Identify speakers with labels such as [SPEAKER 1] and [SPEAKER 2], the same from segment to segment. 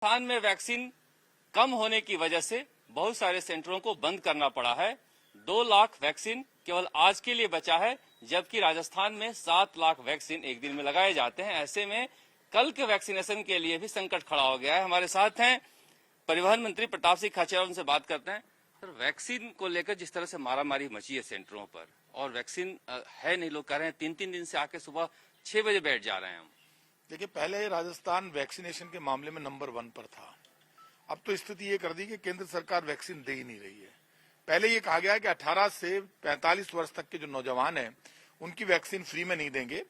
[SPEAKER 1] राजस्थान में वैक्सीन कम होने की वजह से बहुत सारे सेंटरों को बंद करना पड़ा है। 2 लाख वैक्सीन केवल आज के लिए बचा है, जबकि राजस्थान में 7 लाख वैक्सीन एक दिन में लगाए जाते हैं। ऐसे में कल के वैक्सीनेशन के लिए भी संकट खड़ा हो गया है। हमारे साथ हैं परिवहन मंत्री प्रताप सिंह खाचरियावाल, उनसे बात करते हैं। सर, वैक्सीन को लेकर जिस तरह से मारामारी मची है सेंटरों पर, और वैक्सीन है नहीं, लोग कह रहे हैं 3-3 दिन से आके सुबह 6 बजे बैठ जा रहे हैं हम।
[SPEAKER 2] देखिए, पहले राजस्थान वैक्सीनेशन के मामले में नंबर 1 पर था। अब तो स्थिति ये कर दी कि केंद्र सरकार वैक्सीन दे ही नहीं रही है। पहले ये कहा गया है कि 18 से 45 वर्ष तक के जो नौजवान हैं उनकी वैक्सीन फ्री में नहीं देंगे।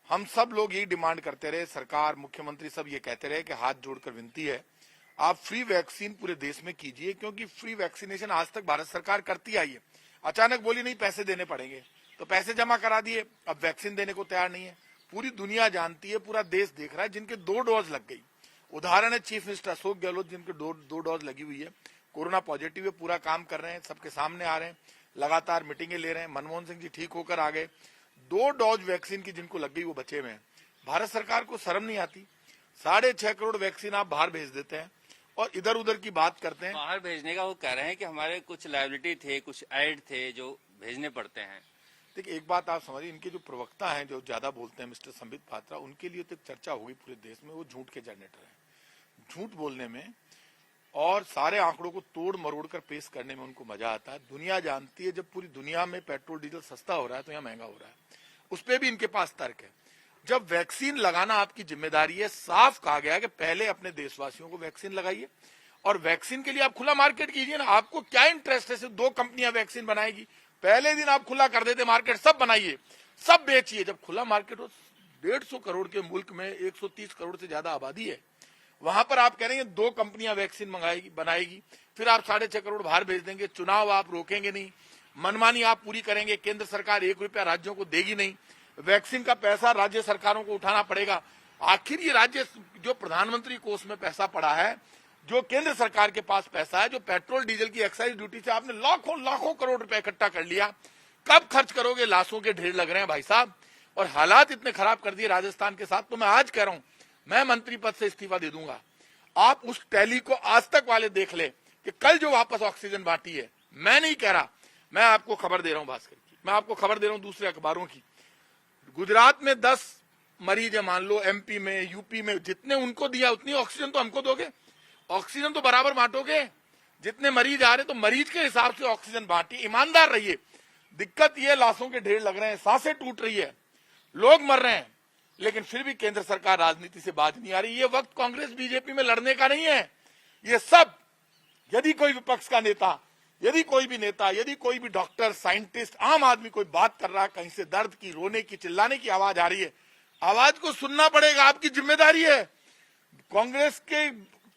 [SPEAKER 2] हम सब लोग यही डिमांड करते रहे, सरकार, मुख्यमंत्री सब ये कहते रहे कि हाथ जोड़कर विनती है, आप फ्री वैक्सीन पूरे देश में कीजिए, क्योंकि फ्री वैक्सीनेशन आज तक भारत सरकार करती आई है। अचानक बोली नहीं पैसे देने पड़ेंगे, तो पैसे जमा करा दिए, अब वैक्सीन देने को तैयार नहीं है। पूरी दुनिया जानती है, पूरा देश देख रहा है, जिनके 2 डोज लग गई। उदाहरण है चीफ मिनिस्टर अशोक गहलोत, जिनके 2 डोज लगी हुई है, कोरोना पॉजिटिव है, पूरा काम कर रहे हैं, सबके सामने आ रहे हैं, लगातार मीटिंगें ले रहे हैं। मनमोहन सिंह जी ठीक होकर आ गए। 2 डोज वैक्सीन की जिनको लग गई वो बचे हुए हैं। भारत सरकार को शर्म नहीं आती? 6.5 करोड़ वैक्सीन आप बाहर भेज देते हैं और इधर उधर की बात करते हैं।
[SPEAKER 1] बाहर भेजने का वो कह रहे हैं कि हमारे कुछ लायबिलिटी थे, कुछ ऐड थे जो भेजने पड़ते हैं।
[SPEAKER 2] देखिए, एक बात आप समझिए, इनके जो प्रवक्ता हैं जो ज्यादा बोलते हैं, मिस्टर संबित पात्रा, उनके लिए तो एक चर्चा होगी पूरे देश में, वो झूठ के जनरेटर हैं। झूठ बोलने में और सारे आंकड़ों को तोड़ मरोड़ कर पेश करने में उनको मजा आता है। दुनिया जानती है, जब पूरी दुनिया में पेट्रोल डीजल सस्ता हो रहा है तो यहाँ महंगा हो रहा है। उस पर भी इनके पास तर्क है। जब वैक्सीन लगाना आपकी जिम्मेदारी है, साफ कहा गया है कि पहले अपने देशवासियों को वैक्सीन लगाइए, और वैक्सीन के लिए आप खुला मार्केट कीजिए ना। आपको क्या इंटरेस्ट है सिर्फ 2 कंपनियां वैक्सीन बनाएगी? पहले दिन आप खुला कर देते मार्केट, सब बनाइए, सब बेचिए। जब खुला मार्केट हो, 150 करोड़ के मुल्क में 130 करोड़ से ज्यादा आबादी है, वहां पर आप कह रहे हैं 2 कंपनियां वैक्सीन बनाएगी, फिर आप 6.5 करोड़ बाहर भेज देंगे। चुनाव आप रोकेंगे नहीं, मनमानी आप पूरी करेंगे। केंद्र सरकार 1 रुपया राज्यों को देगी नहीं, वैक्सीन का पैसा राज्य सरकारों को उठाना पड़ेगा। आखिर ये राज्य जो प्रधानमंत्री कोष में पैसा पड़ा है, जो केंद्र सरकार के पास पैसा है, जो पेट्रोल डीजल की एक्साइज ड्यूटी से आपने लाखों करोड़ रुपए इकट्ठा कर लिया, कब खर्च करोगे? लाशों के ढेर लग रहे हैं भाई साहब, और हालात इतने खराब कर दिए राजस्थान के साथ। तो मैं आज कह रहा हूं, मैं मंत्री पद से इस्तीफा दे दूंगा। आप उस टैली को आज तक वाले देख ले कि कल जो वापस ऑक्सीजन बांटी है, मैं नहीं कह रहा, मैं आपको खबर दे रहा हूं भास्कर की, मैं आपको खबर दे रहा हूं दूसरे अखबारों की। गुजरात में 10 मरीज है मान लो, एमपी में, यूपी में, जितने उनको दिया उतनी ऑक्सीजन तो हमको दोगे? ऑक्सीजन तो बराबर बांटोगे। जितने मरीज आ रहे तो मरीज के हिसाब से ऑक्सीजन बांटिए, ईमानदार रहिए। दिक्कत ये, लाशों के ढेर लग रहे हैं, सांसें टूट रही है, लोग मर रहे हैं, लेकिन फिर भी केंद्र सरकार राजनीति से बाज नहीं आ रही। ये वक्त कांग्रेस बीजेपी में लड़ने का नहीं है। ये सब, यदि कोई विपक्ष का नेता, यदि कोई भी नेता, यदि कोई भी डॉक्टर, साइंटिस्ट, आम आदमी कोई बात कर रहा है, कहीं से दर्द की, रोने की, चिल्लाने की आवाज आ रही है, आवाज को सुनना पड़ेगा, आपकी जिम्मेदारी है। कांग्रेस के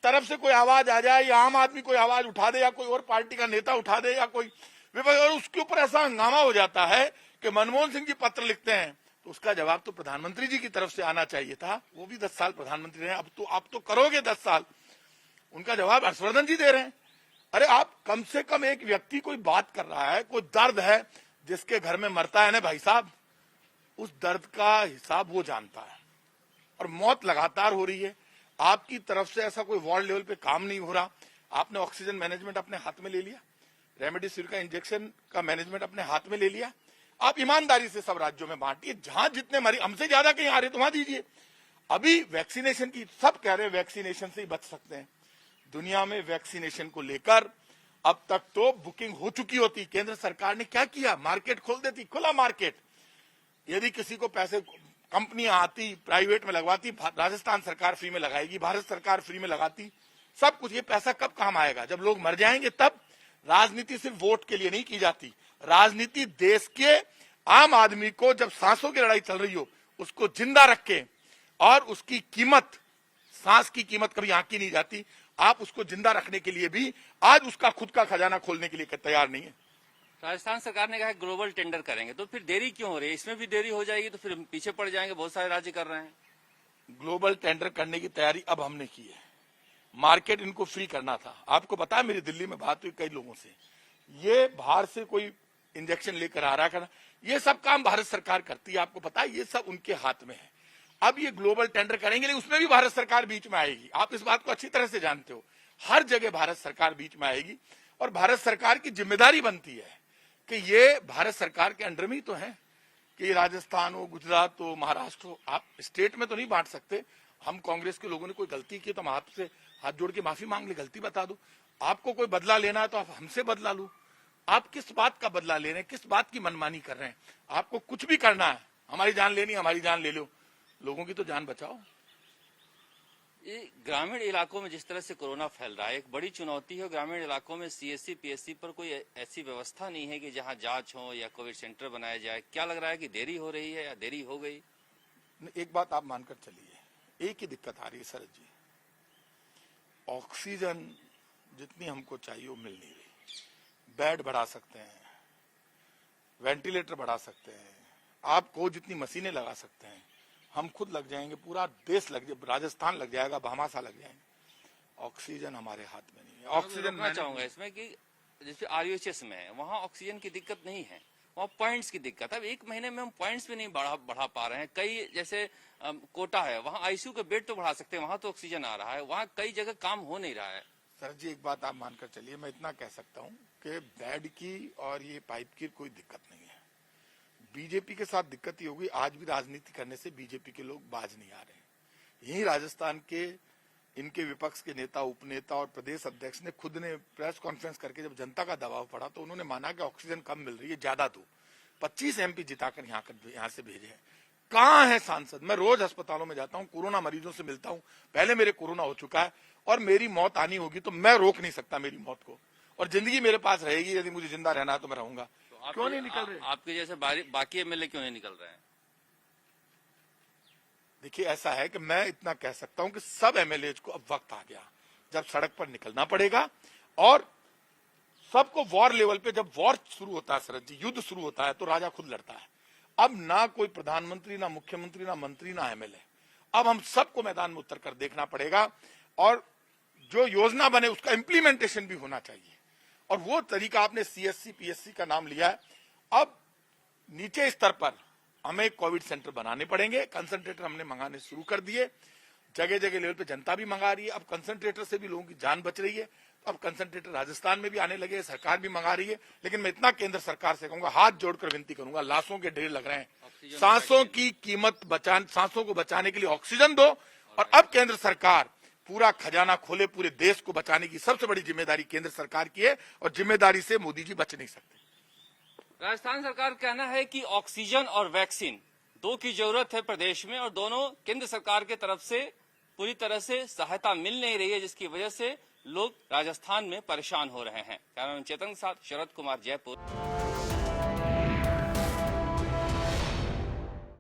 [SPEAKER 2] तरफ से कोई आवाज आ जाए, या आम आदमी कोई आवाज उठा दे, या कोई और पार्टी का नेता उठा दे, या कोई विपक्ष, और उसके ऊपर ऐसा हंगामा हो जाता है कि मनमोहन सिंह जी पत्र लिखते हैं, तो उसका जवाब तो प्रधानमंत्री जी की तरफ से आना चाहिए था। वो भी 10 साल प्रधानमंत्री रहे, अब तो आप तो करोगे 10 साल। उनका जवाब हर्षवर्धन जी दे रहे हैं। अरे आप कम से कम, एक व्यक्ति कोई बात कर रहा है, कोई दर्द है, जिसके घर में मरता है ना भाई साहब, उस दर्द का हिसाब वो जानता है। और मौत लगातार हो रही है, आपकी तरफ से ऐसा कोई वार्ड लेवल पे काम नहीं हो रहा। आपने ऑक्सीजन मैनेजमेंट अपने हाथ में ले लिया, रेमडेसिविर का इंजेक्शन का मैनेजमेंट अपने हाथ में ले लिया। आप ईमानदारी से सब राज्यों में बांटिए, जहां जितने मरीज, हमसे ज्यादा कहीं आ रहे तो वहां दीजिए। अभी वैक्सीनेशन की सब कह रहे हैं, वैक्सीनेशन से ही बच सकते हैं। दुनिया में वैक्सीनेशन को लेकर अब तक तो बुकिंग हो चुकी होती। केंद्र सरकार ने क्या किया? मार्केट खोल देती, खुला मार्केट। यदि किसी को पैसे, कंपनियां आती, प्राइवेट में लगवाती, राजस्थान सरकार फ्री में लगाएगी, भारत सरकार फ्री में लगाती, सब कुछ। ये पैसा कब काम आएगा? जब लोग मर जाएंगे तब। राजनीति सिर्फ वोट के लिए नहीं की जाती, राजनीति देश के आम आदमी को, जब सांसों की लड़ाई चल रही हो, उसको जिंदा रख के, और उसकी कीमत, सांस की कीमत कभी आंकी नहीं जाती। आप उसको जिंदा रखने के लिए भी आज उसका खुद का खजाना खोलने के लिए तैयार नहीं है।
[SPEAKER 1] राजस्थान सरकार ने कहा ग्लोबल टेंडर करेंगे, तो फिर देरी क्यों हो रही है? इसमें भी देरी हो जाएगी तो फिर पीछे पड़ जाएंगे, बहुत सारे राज्य कर रहे हैं।
[SPEAKER 2] ग्लोबल टेंडर करने की तैयारी अब हमने की है। मार्केट इनको फ्री करना था। आपको पता है, मेरी दिल्ली में बात हुई कई लोगों से, ये बाहर से कोई इंजेक्शन लेकर आ रहा है, ये सब काम भारत सरकार करती है। आपको पता है, ये सब उनके हाथ में है। अब ये ग्लोबल टेंडर करेंगे, लेकिन उसमें भी भारत सरकार बीच में आएगी। आप इस बात को अच्छी तरह से जानते हो। हर जगह भारत सरकार बीच में आएगी और भारत सरकार की जिम्मेदारी बनती है कि ये भारत सरकार के अंडर में ही तो है कि राजस्थान हो, गुजरात हो, महाराष्ट्र हो, आप स्टेट में तो नहीं बांट सकते। हम कांग्रेस के लोगों ने कोई गलती की तो हम आपसे हाथ जोड़ के माफी मांग ली, गलती बता दो। आपको कोई बदला लेना है तो आप हमसे बदला लो। आप किस बात का बदला ले रहे हैं, किस बात की मनमानी कर रहे हैं? आपको कुछ भी करना है, हमारी जान लेनी, हमारी जान ले लो, लोगों की तो जान बचाओ।
[SPEAKER 1] ये ग्रामीण इलाकों में जिस तरह से कोरोना फैल रहा है, एक बड़ी चुनौती है। ग्रामीण इलाकों में सीएससी पीएससी पर कोई ऐसी व्यवस्था नहीं है कि जहां जांच हो या कोविड सेंटर बनाया जाए। क्या लग रहा है कि देरी हो रही है या देरी हो गई?
[SPEAKER 2] एक बात आप मानकर चलिए, एक ही दिक्कत आ रही है शरद जी, ऑक्सीजन जितनी हमको चाहिए वो मिल नहीं रही। बेड बढ़ा सकते हैं, वेंटिलेटर बढ़ा सकते हैं, आपको जितनी मशीनें लगा सकते हैं, हम खुद लग जाएंगे, पूरा देश लग जाए, राजस्थान लग जाएगा, भामाशाह लग जाएंगे। ऑक्सीजन हमारे हाथ में नहीं है। ऑक्सीजन
[SPEAKER 1] मैं चाहूंगा इसमें कि जैसे आरयूएचएस में है, वहां ऑक्सीजन की दिक्कत नहीं है, वहाँ पॉइंट्स की दिक्कत है। अब एक महीने में हम पॉइंट्स भी नहीं बढ़ा पा रहे हैं। कई जैसे कोटा है, वहाँ आईसीयू के बेड तो बढ़ा सकते हैं, वहां तो ऑक्सीजन आ रहा है, वहाँ कई जगह काम हो नहीं रहा है।
[SPEAKER 2] सर जी एक बात आप मानकर चलिए, मैं इतना कह सकता हूँ कि बेड की और ये पाइप की कोई दिक्कत नहीं है। बीजेपी के साथ दिक्कत ही होगी। आज भी राजनीति करने से बीजेपी के लोग बाज नहीं आ रहे। यही राजस्थान के इनके विपक्ष के नेता, उपनेता और प्रदेश अध्यक्ष ने खुद ने प्रेस कॉन्फ्रेंस करके जब जनता का दबाव पड़ा तो उन्होंने माना कि ऑक्सीजन कम मिल रही है, ज्यादा दो। 25 एमपी जिताकर यहाँ से भेजे हैं। कहाँ है सांसद? मैं रोज अस्पतालों में जाता हूँ, कोरोना मरीजों से मिलता हूँ। पहले मेरे कोरोना हो चुका है और मेरी मौत आनी होगी तो मैं रोक नहीं सकता मेरी मौत को, और जिंदगी मेरे पास रहेगी। यदि मुझे जिंदा रहना है तो मैं रहूंगा।
[SPEAKER 1] तो
[SPEAKER 2] क्यों नहीं निकल रहे?
[SPEAKER 1] आपके जैसे बाकी एमएलए क्यों नहीं निकल रहे हैं?
[SPEAKER 2] देखिए ऐसा है कि मैं इतना कह सकता हूं कि सब एमएलए को अब वक्त आ गया जब सड़क पर निकलना पड़ेगा। और सबको वॉर लेवल पे, जब वॉर शुरू होता है शरद जी, युद्ध शुरू होता है तो राजा खुद लड़ता है। अब ना कोई प्रधानमंत्री, ना मुख्यमंत्री, ना मंत्री, ना एमएलए, अब हम सबको मैदान में उतर कर देखना पड़ेगा और जो योजना बने उसका इंप्लीमेंटेशन भी होना चाहिए। और वो तरीका आपने सीएससी पीएससी का नाम लिया है। अब नीचे स्तर पर हमें कोविड सेंटर बनाने पड़ेंगे। कंसंट्रेटर हमने मंगाने शुरू कर दिए, जगह जगह लेवल पे जनता भी मंगा रही है। अब कंसंट्रेटर से भी लोगों की जान बच रही है। अब कंसंट्रेटर राजस्थान में भी आने लगे, सरकार भी मंगा रही है। लेकिन मैं इतना केंद्र सरकार से कहूंगा, हाथ जोड़कर विनती करूंगा, लाशों के ढेर लग रहे हैं, सांसों की कीमत सांसों को बचाने के लिए ऑक्सीजन दो। और अब केंद्र सरकार पूरा खजाना खोले, पूरे देश को बचाने की सबसे बड़ी जिम्मेदारी केंद्र सरकार की है और जिम्मेदारी से मोदी जी बच नहीं सकते।
[SPEAKER 1] राजस्थान सरकार का कहना है कि ऑक्सीजन और वैक्सीन दो की जरूरत है प्रदेश में, और दोनों केंद्र सरकार के तरफ से पूरी तरह से सहायता मिल नहीं रही है, जिसकी वजह से लोग राजस्थान में परेशान हो रहे हैं। कैमरामैन चेतन के साथ शरद कुमार, जयपुर।